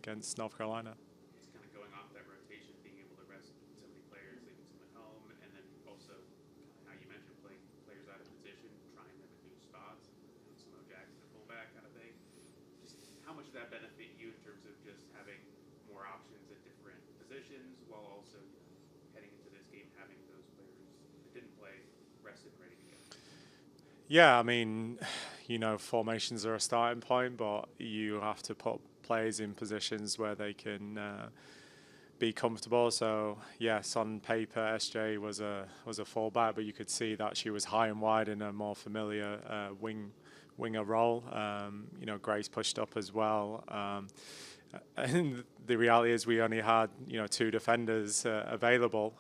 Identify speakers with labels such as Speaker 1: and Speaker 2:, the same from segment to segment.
Speaker 1: against North Carolina.
Speaker 2: Just kind of going off that rotation, being able to rest so many players, leaving some at home, and then also kind of how you mentioned playing players out of position, trying them in new spots, Samo Jackson, a fullback kind of thing. Just how much does that benefit you in terms of just having more options at different positions, while also heading into this game having those players that didn't play rested, ready to go?
Speaker 1: Yeah, I mean, formations are a starting point, but you have to put players in positions where they can be comfortable. So yes, on paper, SJ was a fullback, but you could see that she was high and wide in a more familiar winger role. Grace pushed up as well. And the reality is we only had 2 defenders available.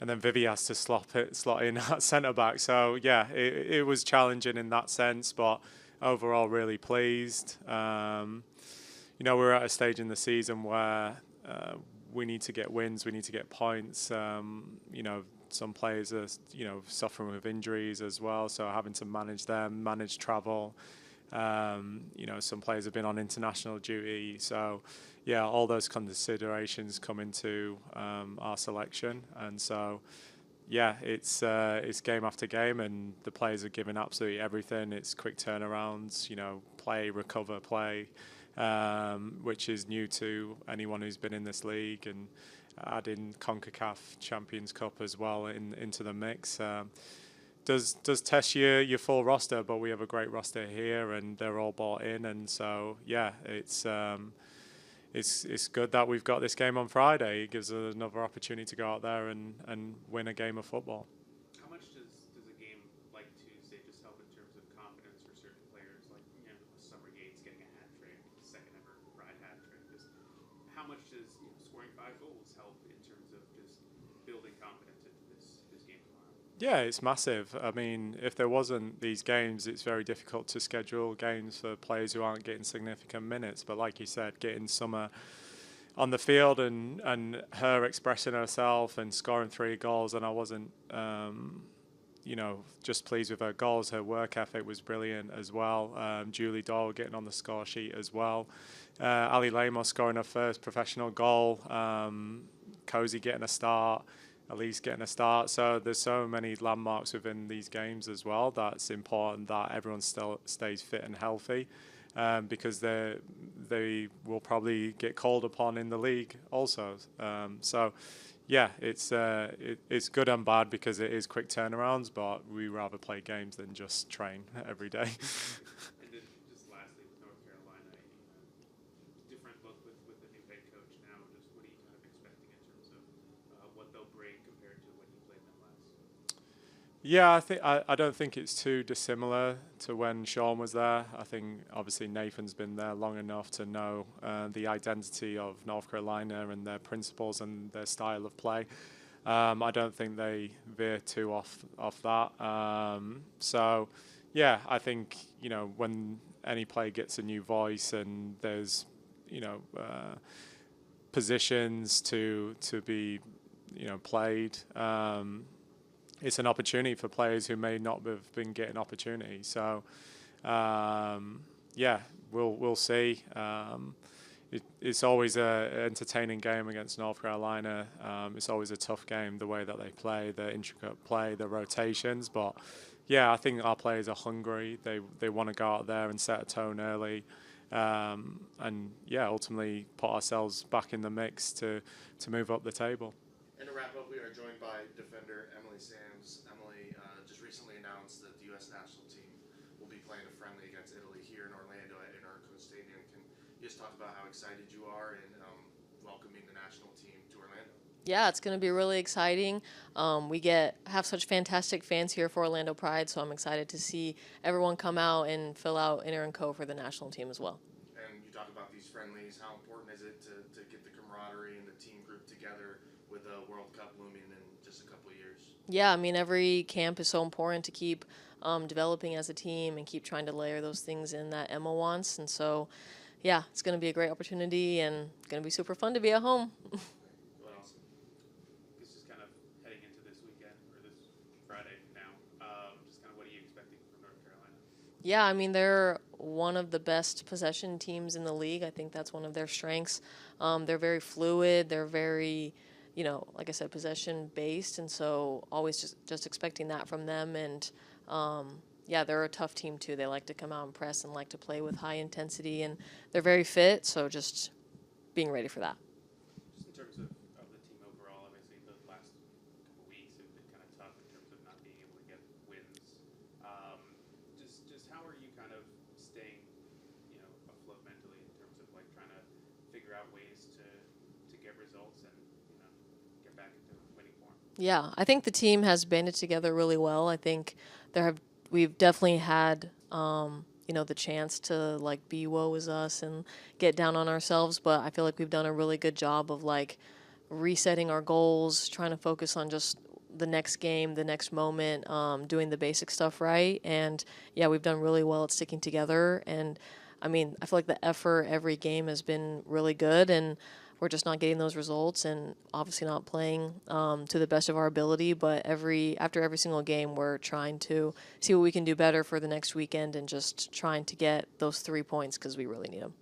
Speaker 1: And then Vivi has to slot in at centre back. So yeah, it was challenging in that sense, but overall really pleased. We're at a stage in the season where we need to get wins, we need to get points. Some players are suffering with injuries as well, so having to manage them, manage travel. Some players have been on international duty, so yeah, all those considerations come into our selection, and so yeah, it's game after game, and the players are giving absolutely everything. It's quick turnarounds, play, recover, play, which is new to anyone who's been in this league, and adding CONCACAF Champions Cup as well into the mix. Does test your full roster, but we have a great roster here, and they're all bought in, and so yeah, it's good that we've got this game on Friday. It gives us another opportunity to go out there and win a game of football.
Speaker 2: How much does a game like Tuesday just help in terms of confidence for certain players, like Summer Gates getting a hat trick, second ever Pride hat trick? Just how much does scoring 5 goals help in terms of just building confidence into this game tomorrow?
Speaker 1: Yeah, it's massive. I mean, if there wasn't these games, it's very difficult to schedule games for players who aren't getting significant minutes. But like you said, getting Summer on the field and her expressing herself and scoring 3 goals, and I wasn't, just pleased with her goals. Her work ethic was brilliant as well. Julie Doyle getting on the score sheet as well. Ali Lamos scoring her first professional goal. Cozy getting a start. Elise getting a start. So there's so many landmarks within these games as well. That's important that everyone still stays fit and healthy, because they will probably get called upon in the league also. So yeah, it's good and bad because it is quick turnarounds, but we rather play games than just train every day.
Speaker 2: And then just lastly, with North Carolina, different look with the new head coach now. Just what are you kind of expecting in terms of what they'll bring compared to when you played them last?
Speaker 1: Yeah, I don't think it's too dissimilar to when Sean was there. I think obviously Nathan's been there long enough to know the identity of North Carolina and their principles and their style of play. I don't think they veer too off that. So yeah, I think when any player gets a new voice and there's positions to be played. It's an opportunity for players who may not have been getting opportunities. So, yeah, we'll see. It's always an entertaining game against North Carolina. It's always a tough game, the way that they play, the intricate play, the rotations. But, yeah, I think our players are hungry. They want to go out there and set a tone early. And, yeah, ultimately put ourselves back in the mix to move up the table.
Speaker 3: And to wrap up, we are joined by defender Emily Sams. Emily just recently announced that the U.S. national team will be playing a friendly against Italy here in Orlando at Interco Stadium. Can you just talk about how excited you are in welcoming the national team to Orlando?
Speaker 4: Yeah, it's going to be really exciting. We have such fantastic fans here for Orlando Pride, so I'm excited to see everyone come out and fill out Interco for the national team as well.
Speaker 3: And you talk about these friendlies. How important is it to get the camaraderie and the team group together with the World Cup looming in just a couple of years?
Speaker 4: Yeah, I mean, every camp is so important to keep developing as a team and keep trying to layer those things in that Emma wants. And so, yeah, it's going to be a great opportunity and going to be super fun to be at home.
Speaker 2: What else? This is kind of heading into this weekend or this Friday now. Just kind of what are you expecting from North Carolina?
Speaker 4: Yeah, I mean, they're one of the best possession teams in the league. I think that's one of their strengths. They're very fluid. They're very, like I said, possession based, and so always just expecting that from them. And yeah, they're a tough team too. They like to come out and press and like to play with high intensity, and they're very fit. So just being ready for that.
Speaker 2: Just in terms of the team overall, obviously the last couple weeks have been kind of tough in terms of not being able to get wins. Just how are you kind of staying, afloat mentally in terms of like trying to figure out ways to get results and get back into winning form?
Speaker 4: Yeah, I think the team has banded together really well. I think we've definitely had the chance to like be woe is us and get down on ourselves, but I feel like we've done a really good job of like resetting our goals, trying to focus on just the next game, the next moment, doing the basic stuff right. And yeah, we've done really well at sticking together. And I mean, I feel like the effort every game has been really good, and we're just not getting those results, and obviously not playing to the best of our ability. But after every single game, we're trying to see what we can do better for the next weekend, and just trying to get those 3 points because we really need them.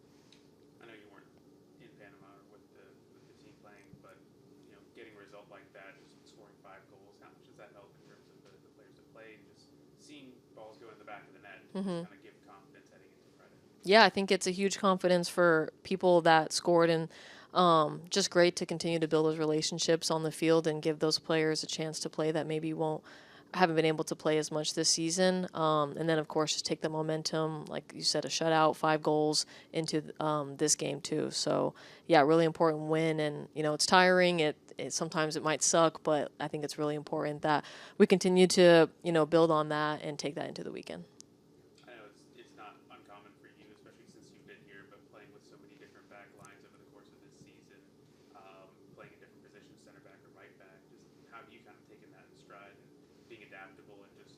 Speaker 2: I know you weren't in Panama or with the team playing, but getting a result like that, just scoring 5 goals, how much does that help in terms of the players that played, just seeing balls go in the back of the net, just kind of give confidence heading into Friday?
Speaker 4: Yeah, I think it's a huge confidence for people that scored, and just great to continue to build those relationships on the field and give those players a chance to play that maybe haven't been able to play as much this season. And then, of course, just take the momentum, like you said, a shutout, 5 goals into this game too. So, yeah, really important win. And, it's tiring. It sometimes it might suck, but I think it's really important that we continue to, build on that and take that into the weekend.
Speaker 2: I know it's not uncommon for you, especially since you've been here, but playing with so many different back lines over the course of this season, playing in different positions, center back or right back. Just how have you kind of taken that in stride and being adaptable and just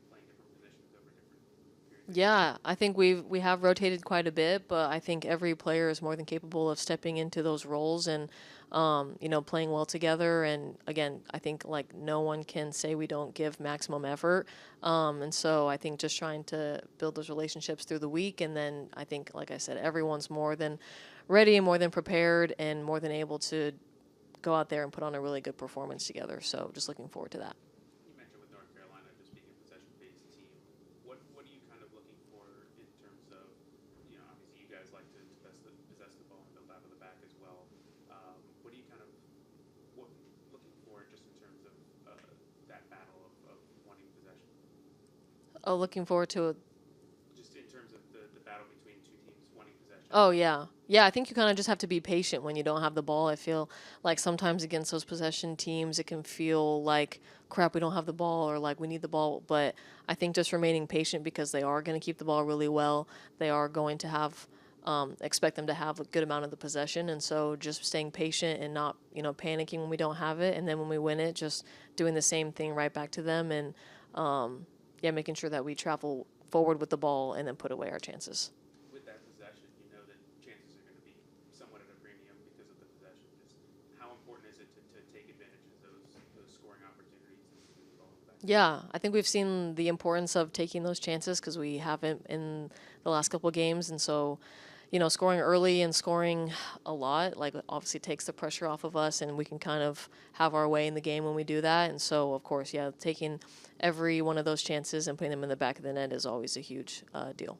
Speaker 2: playing different positions over different periods?
Speaker 4: Yeah, I think we have rotated quite a bit, but I think every player is more than capable of stepping into those roles and playing well together. And again, I think like no one can say we don't give maximum effort. And so I think just trying to build those relationships through the week, and then I think, like I said, everyone's more than ready, more than prepared, and more than able to go out there and put on a really good performance together. So just looking forward to that.
Speaker 2: You mentioned with North Carolina just being a possession-based team. What are you kind of looking for in terms of, obviously you guys like to possess the ball and build out of the back as well. What are you kind of looking for just in terms of that battle of wanting possession?
Speaker 4: Oh, looking forward to it.
Speaker 2: Just in terms of the battle between two teams wanting possession.
Speaker 4: Oh, yeah. Yeah, I think you kind of just have to be patient when you don't have the ball. I feel like sometimes against those possession teams, it can feel like, crap, we don't have the ball, or like we need the ball. But I think just remaining patient, because they are going to keep the ball really well. They are going to have, expect them to have a good amount of the possession. And so just staying patient and not, panicking when we don't have it. And then when we win it, just doing the same thing right back to them. And, making sure that we travel forward with the ball and then put away our chances.
Speaker 2: With that possession, you know that chances are going to be somewhat at a premium because of the possession. Just how important is it to take advantage of those scoring opportunities and the ball back?
Speaker 4: Yeah, I think we've seen the importance of taking those chances because we haven't in the last couple of games. And so, scoring early and scoring a lot, like, obviously takes the pressure off of us, and we can kind of have our way in the game when we do that. And so, of course, taking every one of those chances and putting them in the back of the net is always a huge deal.